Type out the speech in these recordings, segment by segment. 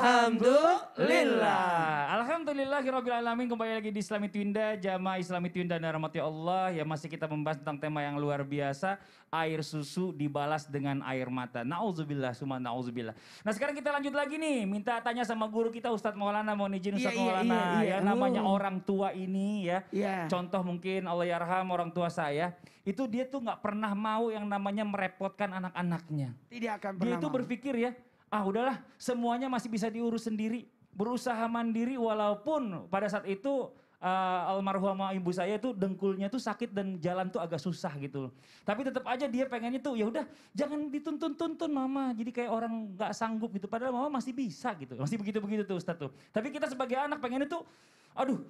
Alhamdulillah. Alhamdulillahirrabbilalamin. Kembali lagi di Islami Twinda, Jamaah Islami Twinda dan rahmati Allah. Ya masih kita membahas tentang tema yang luar biasa. Air susu dibalas dengan air mata. Na'udzubillah, summa na'udzubillah. Nah sekarang kita lanjut lagi nih. Minta tanya sama guru kita Ustadz Maulana. Mohon izin Ustadz Maulana. Ya namanya orang tua ini ya. Contoh mungkin Allah yarham orang tua saya. Itu dia tuh gak pernah mau yang namanya merepotkan anak-anaknya. Tidak akan pernah Dia itu berpikir ya. Udahlah semuanya masih bisa diurus sendiri. Berusaha mandiri walaupun pada saat itu almarhumah ibu saya itu dengkulnya tuh sakit dan jalan tuh agak susah gitu. Tapi tetap aja dia pengennya tuh ya udah jangan dituntun-tuntun mama. Jadi kayak orang gak sanggup gitu. Padahal mama masih bisa gitu. Masih begitu-begitu tuh Ustadz tuh. Tapi kita sebagai anak pengennya tuh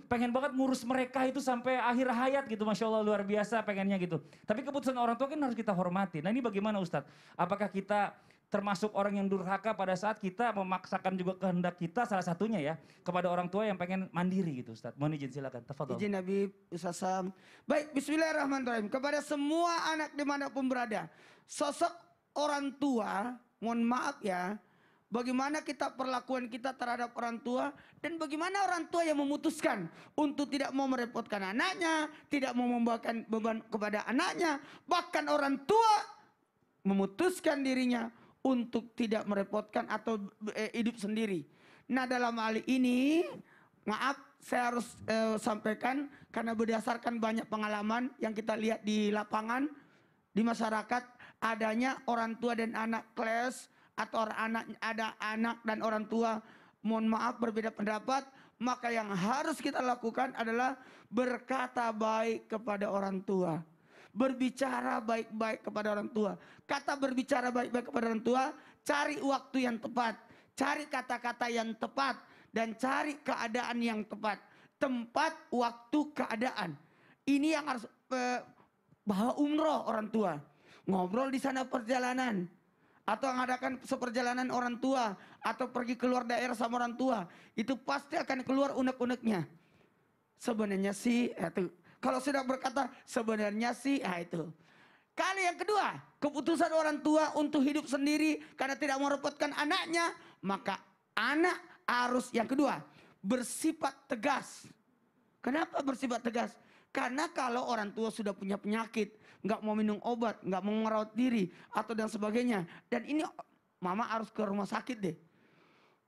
pengen banget ngurus mereka itu sampai akhir hayat gitu. Masya Allah luar biasa pengennya gitu. Tapi keputusan orang tua kan harus kita hormati. Nah ini bagaimana Ustadz? Apakah kita termasuk orang yang durhaka pada saat kita memaksakan juga kehendak kita salah satunya ya kepada orang tua yang pengen mandiri gitu Ustadz. Mohon izin silakan. Tafadhol. Izin Nabi Ustaz Sam. Baik, bismillahirrahmanirrahim. Kepada semua anak dimanapun berada. Sosok orang tua, mohon maaf ya. Bagaimana kita perlakuan kita terhadap orang tua. Dan bagaimana orang tua yang memutuskan untuk tidak mau merepotkan anaknya. Tidak mau membawakan beban kepada anaknya. Bahkan orang tua memutuskan dirinya untuk tidak merepotkan atau hidup sendiri. Nah dalam hal ini, maaf saya harus sampaikan karena berdasarkan banyak pengalaman yang kita lihat di lapangan, di masyarakat, adanya orang tua dan anak clash atau ada anak dan orang tua, mohon maaf berbeda pendapat, maka yang harus kita lakukan adalah berkata baik kepada orang tua. Berbicara baik-baik kepada orang tua. Kata berbicara baik-baik kepada orang tua, cari waktu yang tepat, cari kata-kata yang tepat, dan cari keadaan yang tepat. Tempat, waktu, keadaan. Ini yang harus bawa umroh orang tua. Ngobrol di sana perjalanan. Atau mengadakan seperjalanan orang tua. Atau pergi keluar daerah sama orang tua. Itu pasti akan keluar unek-uneknya. Sebenarnya sih, kalau sudah berkata sebenarnya sih, itu. Kali yang kedua, keputusan orang tua untuk hidup sendiri karena tidak merepotkan anaknya, maka anak harus yang kedua bersifat tegas. Kenapa bersifat tegas? Karena kalau orang tua sudah punya penyakit, nggak mau minum obat, nggak mau merawat diri atau dan sebagainya, dan ini mama harus ke rumah sakit deh.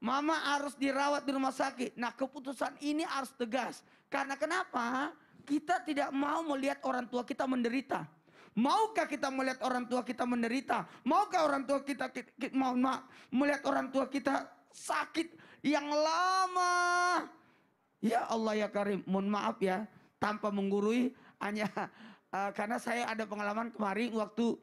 Mama harus dirawat di rumah sakit. Nah keputusan ini harus tegas. Karena kenapa? Kita tidak mau melihat orang tua kita menderita. Maukah kita melihat orang tua kita menderita? Maukah orang tua kita melihat orang tua kita sakit yang lama? Ya Allah ya Karim, mohon maaf ya, tanpa menggurui, hanya karena saya ada pengalaman kemarin waktu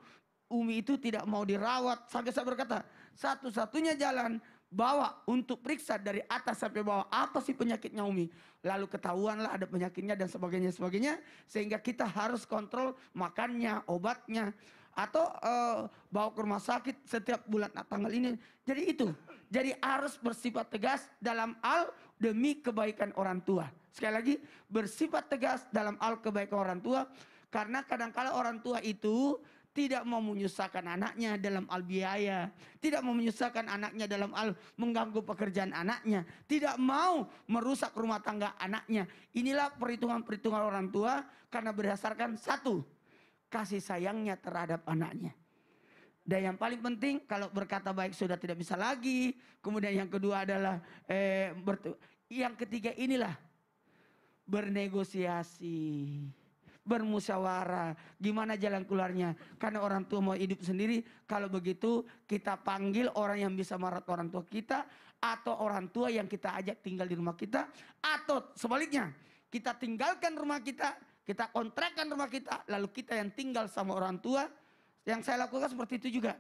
Umi itu tidak mau dirawat. Sampai saya berkata, satu-satunya jalan bawa untuk periksa dari atas sampai bawah apa sih penyakitnya Umi. Lalu ketahuanlah ada penyakitnya dan sebagainya. Sehingga kita harus kontrol makannya, obatnya. Atau bawa ke rumah sakit setiap bulan tanggal ini. Jadi itu. Jadi harus bersifat tegas dalam hal demi kebaikan orang tua. Sekali lagi bersifat tegas dalam hal kebaikan orang tua. Karena kadang-kala orang tua itu tidak mau menyusahkan anaknya dalam hal biaya. Tidak mau menyusahkan anaknya dalam hal mengganggu pekerjaan anaknya. Tidak mau merusak rumah tangga anaknya. Inilah perhitungan-perhitungan orang tua. Karena berdasarkan satu, kasih sayangnya terhadap anaknya. Dan yang paling penting kalau berkata baik sudah tidak bisa lagi. Kemudian yang kedua adalah yang ketiga inilah bernegosiasi, bermusyawarah, gimana jalan keluarnya. Karena orang tua mau hidup sendiri. Kalau begitu kita panggil orang yang bisa merawat orang tua kita. Atau orang tua yang kita ajak tinggal di rumah kita. Atau sebaliknya, kita tinggalkan rumah kita, kita kontrakkan rumah kita, lalu kita yang tinggal sama orang tua. Yang saya lakukan seperti itu juga.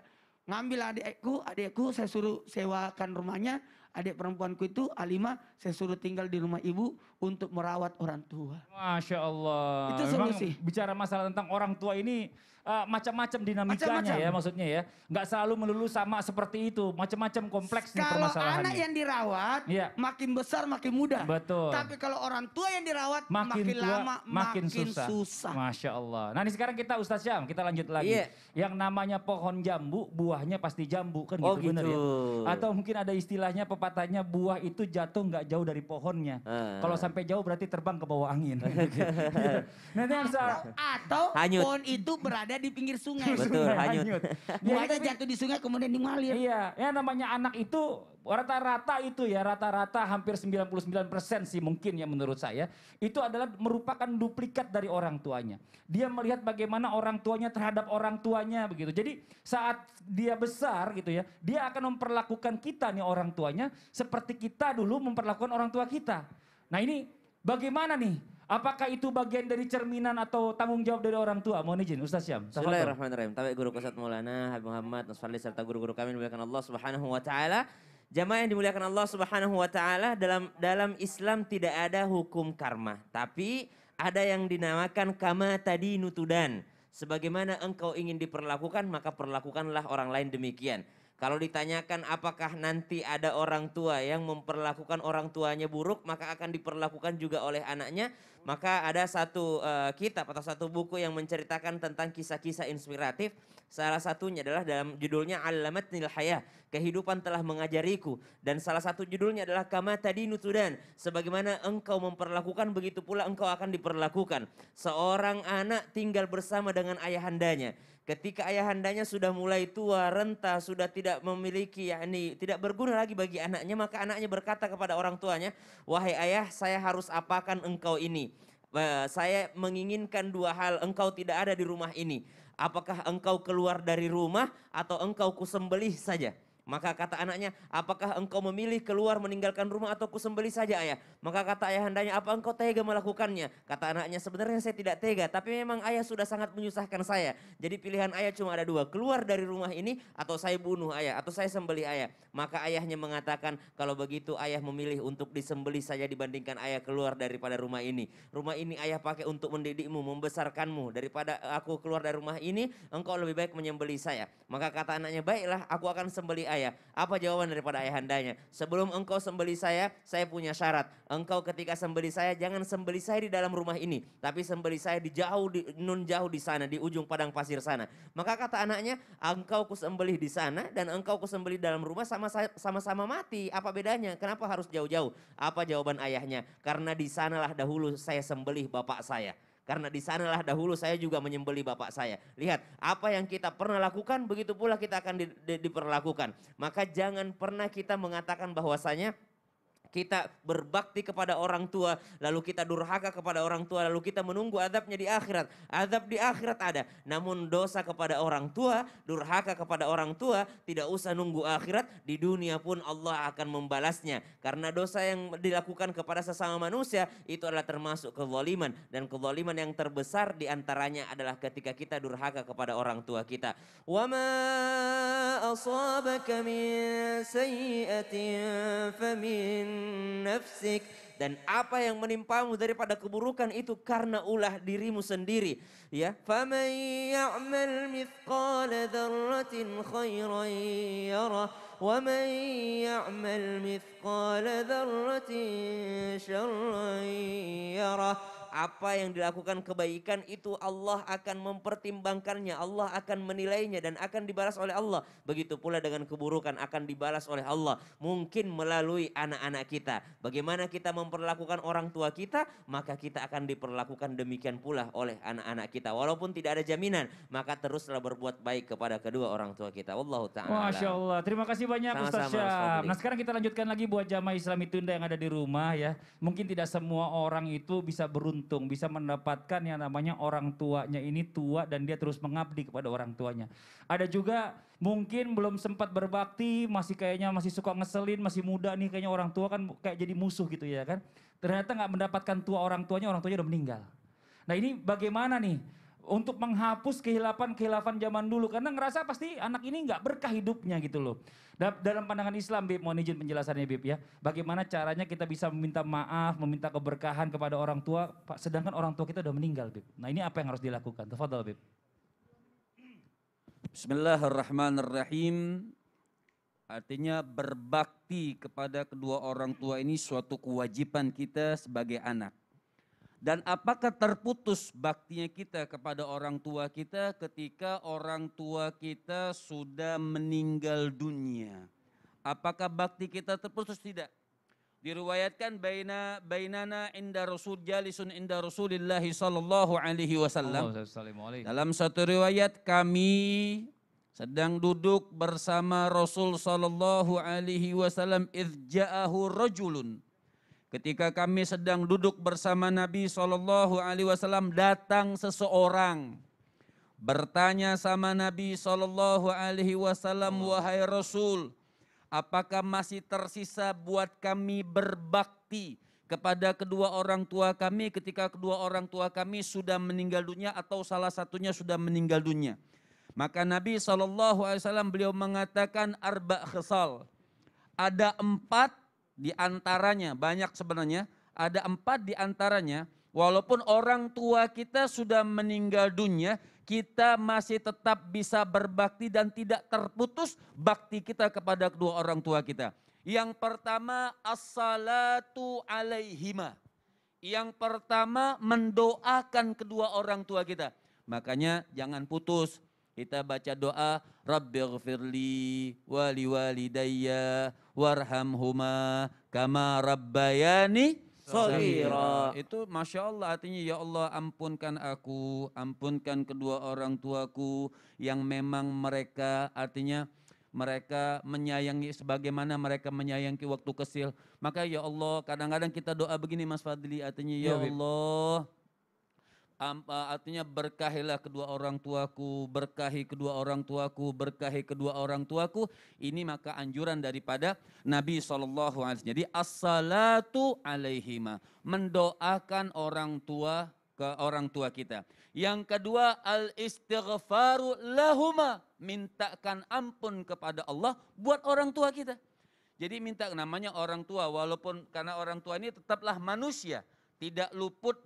Ngambil adikku saya suruh sewakan rumahnya. Adik perempuanku itu Alimah, saya suruh tinggal di rumah ibu untuk merawat orang tua. Masya Allah. Itu Memang solusi. bicara masalah tentang orang tua ini macam-macam dinamikanya Macam-macam. ya maksudnya ya. Nggak selalu melulu sama seperti itu. Macam-macam kompleks nih Kalau permasalahannya. anak yang dirawat, Iya. makin besar makin mudah. Betul. Tapi kalau orang tua yang dirawat, makin tua, lama makin susah. susah. Masya Allah. Nah ini sekarang kita Ustaz Syam, kita lanjut lagi. Iya. Yang namanya pohon jambu, buahnya pasti jambu kan Oh, gitu, bener ya. gitu. Atau mungkin ada istilahnya pepatahnya buah itu jatuh nggak jauh dari pohonnya. Kalau sampai jauh berarti terbang ke bawah angin. Nah ini yang Atau Hanyut. pohon itu berada di pinggir sungai. Betul, hanyut. Ya, Buahnya tapi- jatuh di sungai kemudian dimalir. Iya, ya namanya anak itu rata-rata itu ya, rata-rata hampir 99% sih mungkin ya menurut saya. Itu adalah merupakan duplikat dari orang tuanya. Dia melihat bagaimana orang tuanya terhadap orang tuanya begitu. Jadi saat dia besar gitu ya, dia akan memperlakukan kita nih orang tuanya seperti kita dulu memperlakukan orang tua kita. Nah ini bagaimana nih? Apakah itu bagian dari cerminan atau tanggung jawab dari orang tua? Mohon izin Ustaz Syam. Tafadhol. Bismillahirrahmanirrahim. Tabi guru Ustaz Maulana Habib Muhammad Nasfali serta guru-guru kami dimuliakan Allah Subhanahu wa taala. Jamaah yang dimuliakan Allah Subhanahu wa taala, dalam Islam tidak ada hukum karma, tapi ada yang dinamakan kama tadi nutudan. Sebagaimana engkau ingin diperlakukan, maka perlakukanlah orang lain demikian. Kalau ditanyakan apakah nanti ada orang tua yang memperlakukan orang tuanya buruk, maka akan diperlakukan juga oleh anaknya. Maka ada satu kitab atau satu buku yang menceritakan tentang kisah-kisah inspiratif. Salah satunya adalah dalam judulnya Allamatnil Hayah, kehidupan telah mengajariku. Dan salah satu judulnya adalah Kama Tadi Nutudan, sebagaimana engkau memperlakukan begitu pula engkau akan diperlakukan. Seorang anak tinggal bersama dengan ayahandanya. Ketika ayahandanya sudah mulai tua, renta, sudah tidak memiliki, yakni tidak berguna lagi bagi anaknya, maka anaknya berkata kepada orang tuanya, "Wahai ayah, saya harus apakan engkau ini? Saya menginginkan dua hal, engkau tidak ada di rumah ini. Apakah engkau keluar dari rumah atau engkau kusembelih saja?" Maka kata anaknya, apakah engkau memilih keluar meninggalkan rumah atau kusembelih saja ayah? Maka kata ayahandanya, apa engkau tega melakukannya? Kata anaknya, sebenarnya saya tidak tega, tapi memang ayah sudah sangat menyusahkan saya. Jadi pilihan ayah cuma ada dua, keluar dari rumah ini atau saya bunuh ayah, atau saya sembelih ayah. Maka ayahnya mengatakan, kalau begitu ayah memilih untuk disembelih saja dibandingkan ayah keluar daripada rumah ini. Rumah ini ayah pakai untuk mendidikmu, membesarkanmu. Daripada aku keluar dari rumah ini, engkau lebih baik menyembelih saya. Maka kata anaknya, baiklah aku akan sembelih ayah. Apa jawaban daripada ayahandanya? Sebelum engkau sembelih saya punya syarat. Engkau ketika sembelih saya, jangan sembelih saya di dalam rumah ini, tapi sembelih saya di nun jauh di sana, di ujung padang pasir sana. Maka kata anaknya, engkau kusembelih di sana dan engkau kusembelih dalam rumah sama-sama mati. Apa bedanya? Kenapa harus jauh-jauh? Apa jawaban ayahnya? Karena di sanalah dahulu saya sembelih bapak saya. Karena di sanalah dahulu saya juga menyembelih bapak saya. Lihat, apa yang kita pernah lakukan, begitu pula kita akan diperlakukan. Maka jangan pernah kita mengatakan bahwasanya kita berbakti kepada orang tua, lalu kita durhaka kepada orang tua, lalu kita menunggu azabnya di akhirat. Azab di akhirat ada, namun dosa kepada orang tua, durhaka kepada orang tua, tidak usah nunggu akhirat, di dunia pun Allah akan membalasnya. Karena dosa yang dilakukan kepada sesama manusia, itu adalah termasuk kezaliman. Dan kezaliman yang terbesar diantaranya adalah ketika kita durhaka kepada orang tua kita. Wa ma asabaka min sayyi'atin famin nafsik, dan apa yang menimpamu daripada keburukan itu karena ulah dirimu sendiri, ya. Faman ya'mal mithqala dzarratin khairan yarah wa man ya'mal mithqala dzarratin syarran yarah. Apa yang dilakukan kebaikan itu Allah akan mempertimbangkannya, Allah akan menilainya dan akan dibalas oleh Allah. Begitu pula dengan keburukan akan dibalas oleh Allah. Mungkin melalui anak-anak kita. Bagaimana kita memperlakukan orang tua kita, maka kita akan diperlakukan demikian pula oleh anak-anak kita. Walaupun tidak ada jaminan, maka teruslah berbuat baik kepada kedua orang tua kita. Wallahu ta'ala. Masya Allah, terima kasih banyak Ustaz Sama-sama, Syam. Ustaz. Nah sekarang kita lanjutkan lagi buat jamaah Islami Tunda yang ada di rumah ya. Mungkin tidak semua orang itu bisa beruntung, bisa mendapatkan yang namanya orang tuanya ini tua dan dia terus mengabdi kepada orang tuanya. Ada juga mungkin belum sempat berbakti, masih suka ngeselin, masih muda nih kayaknya orang tua kan kayak jadi musuh gitu ya kan. Ternyata nggak mendapatkan tua orang tuanya udah meninggal. Nah ini bagaimana nih? untuk menghapus kehilafan zaman dulu. Karena ngerasa pasti anak ini nggak berkah hidupnya gitu loh. Dalam pandangan Islam, Bib, mohon izin penjelasannya Bib ya. Bagaimana caranya kita bisa meminta maaf, meminta keberkahan kepada orang tua, sedangkan orang tua kita udah meninggal, Bib. Nah ini apa yang harus dilakukan? Tafadhal, Bib. Bismillahirrahmanirrahim. Artinya berbakti kepada kedua orang tua ini suatu kewajiban kita sebagai anak. Dan apakah terputus baktinya kita kepada orang tua kita ketika orang tua kita sudah meninggal dunia? Apakah bakti kita terputus? Tidak. Diriwayatkan bainana inda rasul jalisun inda Rasulillah sallallahu alaihi wasallam. Dalam satu riwayat, kami sedang duduk bersama Rasul sallallahu alaihi wasallam idz ja'ahu rajulun. Ketika kami sedang duduk bersama Nabi sallallahu alaihi wasallam, datang seseorang bertanya sama Nabi sallallahu alaihi wasallam, wahai Rasul, apakah masih tersisa buat kami berbakti kepada kedua orang tua kami ketika kedua orang tua kami sudah meninggal dunia atau salah satunya sudah meninggal dunia? Maka Nabi SAW beliau mengatakan arba' khisal. Ada 4 di antaranya, banyak sebenarnya, ada 4 di antaranya, walaupun orang tua kita sudah meninggal dunia, kita masih tetap bisa berbakti dan tidak terputus bakti kita kepada kedua orang tua kita. Yang pertama, as-salatu alaihima. Yang pertama, mendoakan kedua orang tua kita. Makanya jangan putus. Kita baca doa, Rabbighfirli wali walidayya warhamhuma kama rabbayani shaghira. Itu Masya Allah, artinya ya Allah ampunkan aku, ampunkan kedua orang tuaku yang memang mereka, artinya mereka menyayangi sebagaimana mereka menyayangi waktu kecil. Maka ya Allah, kadang-kadang kita doa begini Mas Fadli, artinya ya Allah, artinya berkahilah kedua orang tuaku, berkahi kedua orang tuaku, berkahi kedua orang tuaku. Ini maka anjuran daripada Nabi SAW. Jadi as-salatu alaihima, mendoakan orang tua ke orang tua kita. Yang kedua, al-istighfaru lahuma, mintakan ampun kepada Allah buat orang tua kita. Jadi minta, namanya orang tua, walaupun karena orang tua ini tetaplah manusia, tidak luput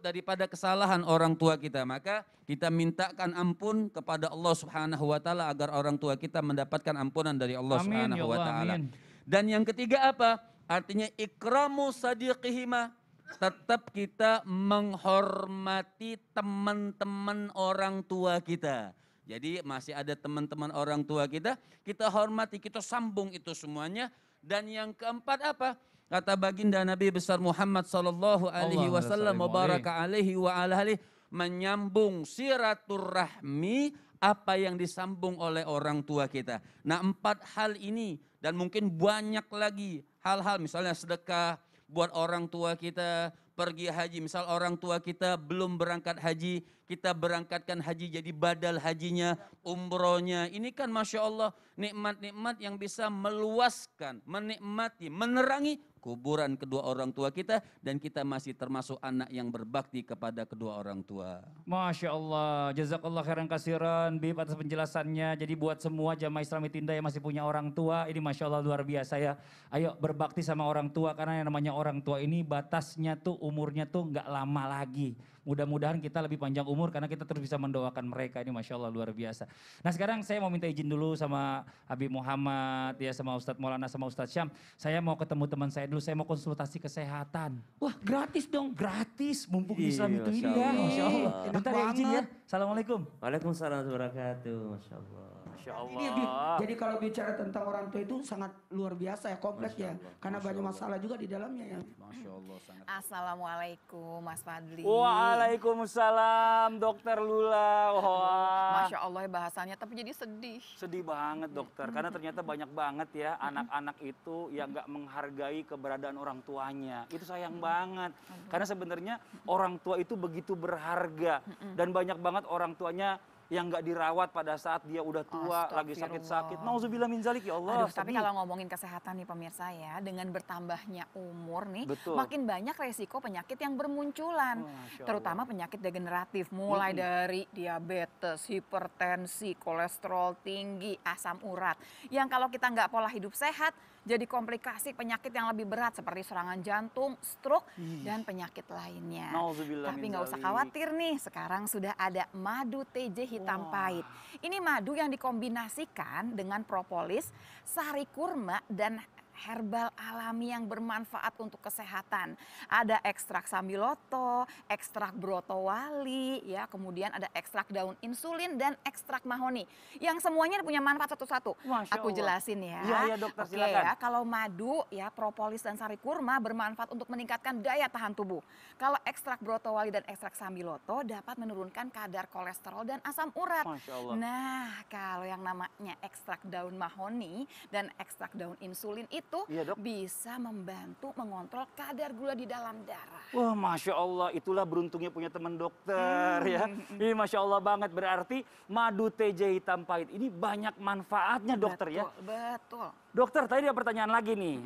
daripada kesalahan orang tua kita. Maka kita mintakan ampun kepada Allah Subhanahu wa taala agar orang tua kita mendapatkan ampunan dari Allah Subhanahu wa taala. Dan yang ketiga apa? Artinya ikramu sadiqihima. Tetap kita menghormati teman-teman orang tua kita. Jadi masih ada teman-teman orang tua kita, kita hormati, kita sambung itu semuanya. Dan yang keempat apa? Kata baginda Nabi besar Muhammad sallallahu alaihi wasallam mubaraka alaihi wa ala alihi, menyambung silaturahmi apa yang disambung oleh orang tua kita. Nah 4 hal ini dan mungkin banyak lagi hal-hal, misalnya sedekah buat orang tua kita, pergi haji, misal orang tua kita belum berangkat haji, kita berangkatkan haji jadi badal hajinya, umrohnya. Ini kan Masya Allah nikmat-nikmat yang bisa meluaskan, menikmati, menerangi kuburan kedua orang tua kita, dan kita masih termasuk anak yang berbakti kepada kedua orang tua. Masya Allah, jazakallah khairan kasiran Bib atas penjelasannya. Jadi buat semua jamaah Islami Tinda yang masih punya orang tua, ini Masya Allah luar biasa ya. Ayo berbakti sama orang tua, karena yang namanya orang tua ini batasnya tuh umurnya tuh nggak lama lagi. Mudah-mudahan kita lebih panjang umur karena kita terus bisa mendoakan mereka. Ini Masya Allah luar biasa. Nah sekarang saya mau minta izin dulu sama Habib Muhammad, ya sama Ustadz Maulana, sama Ustadz Syam. Saya mau ketemu teman saya dulu, saya mau konsultasi kesehatan. Wah gratis dong. Gratis, mumpung Islam itu ini ya. Masya Allah. Bentar ya izin ya. Assalamualaikum. Waalaikumsalam warahmatullahi wabarakatuh. Masya Allah. Masya Allah. Jadi kalau bicara tentang orang tua itu sangat luar biasa ya, kompleks ya. Karena banyak masalah juga di dalamnya ya. Masya Allah sangat. Assalamualaikum Mas Fadli. Waalaikumsalam Dokter Lula. Wah. Masya Allah bahasanya tapi jadi sedih. Sedih banget dokter, karena ternyata banyak banget ya anak-anak itu yang gak menghargai keberadaan orang tuanya. Itu sayang banget, karena sebenarnya orang tua itu begitu berharga. Dan banyak banget orang tuanya yang nggak dirawat pada saat dia udah tua, lagi sakit-sakit. Nauzubillah min zalik ya Allah. Aduh, tapi kalau ngomongin kesehatan nih pemirsa ya, dengan bertambahnya umur nih, Betul. makin banyak resiko penyakit yang bermunculan. Masya Terutama penyakit degeneratif, mulai dari diabetes, hipertensi, kolesterol tinggi, asam urat. Yang kalau kita nggak pola hidup sehat, jadi komplikasi penyakit yang lebih berat seperti serangan jantung, stroke, dan penyakit lainnya. Nauzubillah Tapi min nggak usah zalik. khawatir nih, sekarang sudah ada madu TJ hitam pahit. Ini madu yang dikombinasikan dengan propolis, sari kurma, dan herbal alami yang bermanfaat untuk kesehatan. Ada ekstrak sambiloto, ekstrak brotowali, ya, kemudian ada ekstrak daun insulin dan ekstrak mahoni. Yang semuanya punya manfaat satu-satu. Masya Aku Allah. jelasin ya. Iya, dokter, Oke silakan. ya, kalau madu, ya, propolis dan sari kurma bermanfaat untuk meningkatkan daya tahan tubuh. Kalau ekstrak brotowali dan ekstrak sambiloto dapat menurunkan kadar kolesterol dan asam urat. Masya Allah. Nah, kalau yang namanya ekstrak daun mahoni dan ekstrak daun insulin itu Iya, Dok. bisa membantu mengontrol kadar gula di dalam darah. Wah, Masya Allah, itulah beruntungnya punya teman dokter ya. Ini Masya Allah banget, berarti madu TJ hitam pahit ini banyak manfaatnya dokter ya. Betul. Dokter, tadi ada pertanyaan lagi nih.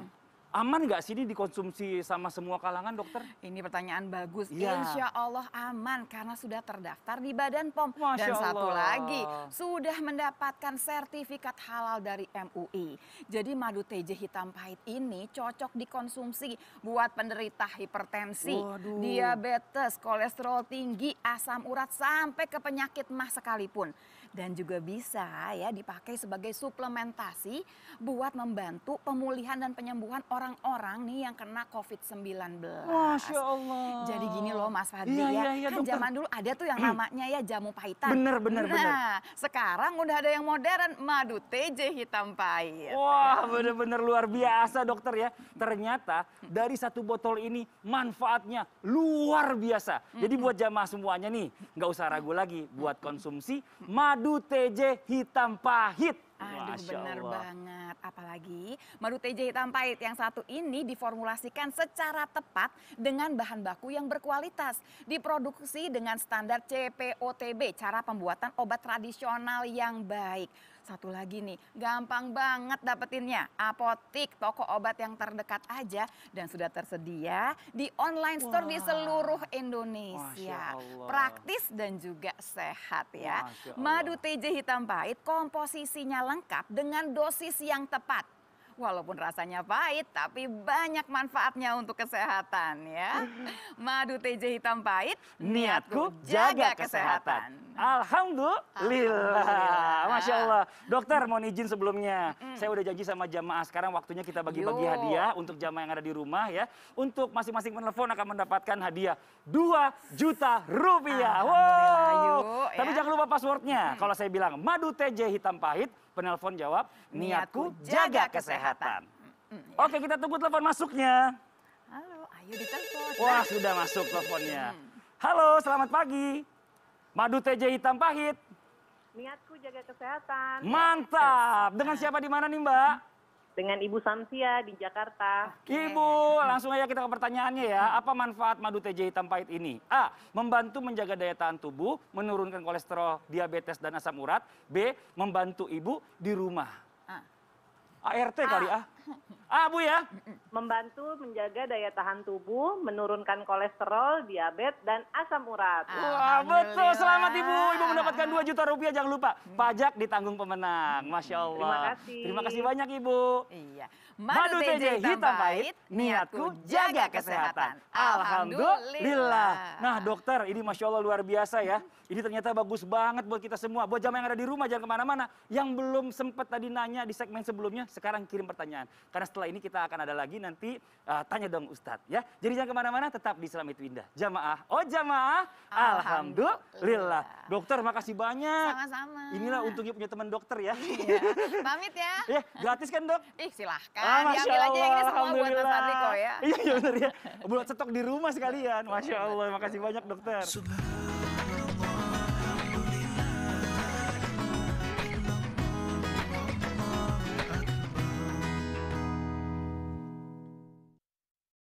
Aman nggak sih ini dikonsumsi sama semua kalangan dokter? Ini pertanyaan bagus. Iya. Insya Allah aman karena sudah terdaftar di Badan POM. Masya Dan satu Allah. lagi, sudah mendapatkan sertifikat halal dari MUI. Jadi madu TJ hitam pahit ini cocok dikonsumsi buat penderita hipertensi, Waduh. diabetes, kolesterol tinggi, asam urat, sampai ke penyakit mah sekalipun. Dan juga bisa ya dipakai sebagai suplementasi buat membantu pemulihan dan penyembuhan orang-orang nih yang kena COVID-19. Masya Allah. Jadi gini loh Mas Fadli Iya, ya, iya, kan dokter. zaman dulu ada tuh yang namanya ya jamu pahitan. Bener, bener, Nah, bener. sekarang udah ada yang modern, madu TJ hitam pahit. Wah, bener-bener luar biasa dokter ya. Ternyata dari satu botol ini manfaatnya luar biasa. Jadi buat jamaah semuanya nih, nggak usah ragu lagi buat konsumsi madu TJ hitam pahit. Aduh, Masya benar Allah. banget. Apalagi madu TJ hitam pahit yang satu ini diformulasikan secara tepat dengan bahan baku yang berkualitas. Diproduksi dengan standar CPOTB, cara pembuatan obat tradisional yang baik. Satu lagi nih, gampang banget dapetinnya. Apotik, toko obat yang terdekat aja dan sudah tersedia di online store di seluruh Indonesia. Masya Allah. Praktis dan juga sehat ya. Masya Allah. Madu TJ hitam pahit komposisinya lengkap dengan dosis yang tepat. Walaupun rasanya pahit, tapi banyak manfaatnya untuk kesehatan ya. Madu TJ hitam pahit, Niatku jaga kesehatan. Alhamdulillah. Masya Allah. Dokter, mohon izin sebelumnya. Saya udah janji sama jamaah, sekarang waktunya kita bagi-bagi Yuk. hadiah untuk jamaah yang ada di rumah ya. Untuk masing-masing penelpon akan mendapatkan hadiah 2 juta rupiah. Alhamdulillah, yuk, Tapi ya. jangan lupa passwordnya. Kalau saya bilang madu TJ hitam pahit, penelpon jawab, niatku jaga kesehatan. Oke, kita tunggu telepon masuknya. Halo, ayo ditelepon. Wah, sudah masuk teleponnya. Halo, selamat pagi. Madu TJ hitam pahit. Niatku jaga kesehatan. Mantap. Dengan siapa di mana nih, Mbak? Dengan Ibu Samsia di Jakarta. Ibu, langsung aja kita ke pertanyaannya ya. Apa manfaat madu TJ hitam pahit ini? A. Membantu menjaga daya tahan tubuh, menurunkan kolesterol, diabetes, dan asam urat. B. Membantu ibu di rumah. ART kali ah. Bu ya. Membantu menjaga daya tahan tubuh, menurunkan kolesterol, diabetes, dan asam urat. Wah, betul. Alhamdulillah. Selamat Ibu. Ibu mendapatkan 2 juta rupiah. Jangan lupa, pajak ditanggung pemenang. Masya Allah. Terima kasih. Terima kasih banyak Ibu. Iya. Madu TJ hitam pahit, niatku jaga kesehatan. Alhamdulillah. Nah dokter, ini Masya Allah luar biasa ya. Ini ternyata bagus banget buat kita semua. Buat jamaah yang ada di rumah, jangan kemana-mana. Yang belum sempat tadi nanya di segmen sebelumnya, sekarang kirim pertanyaan. Karena setelah ini kita akan ada lagi nanti, tanya dong Ustadz ya. Jadi jangan kemana-mana, tetap di Islam itu Indah. Jamaah, Alhamdulillah. Dokter, makasih banyak. Sama-sama. Inilah untungnya punya teman dokter ya. Iya. Pamit ya. Ya, gratis kan dok? Ih, silahkan. Diambil aja yang ini semua buat Mas Fadli kok ya. Iya, iya benar ya. Buat stok di rumah sekalian. Masya Allah, makasih banyak dokter. Subhanallah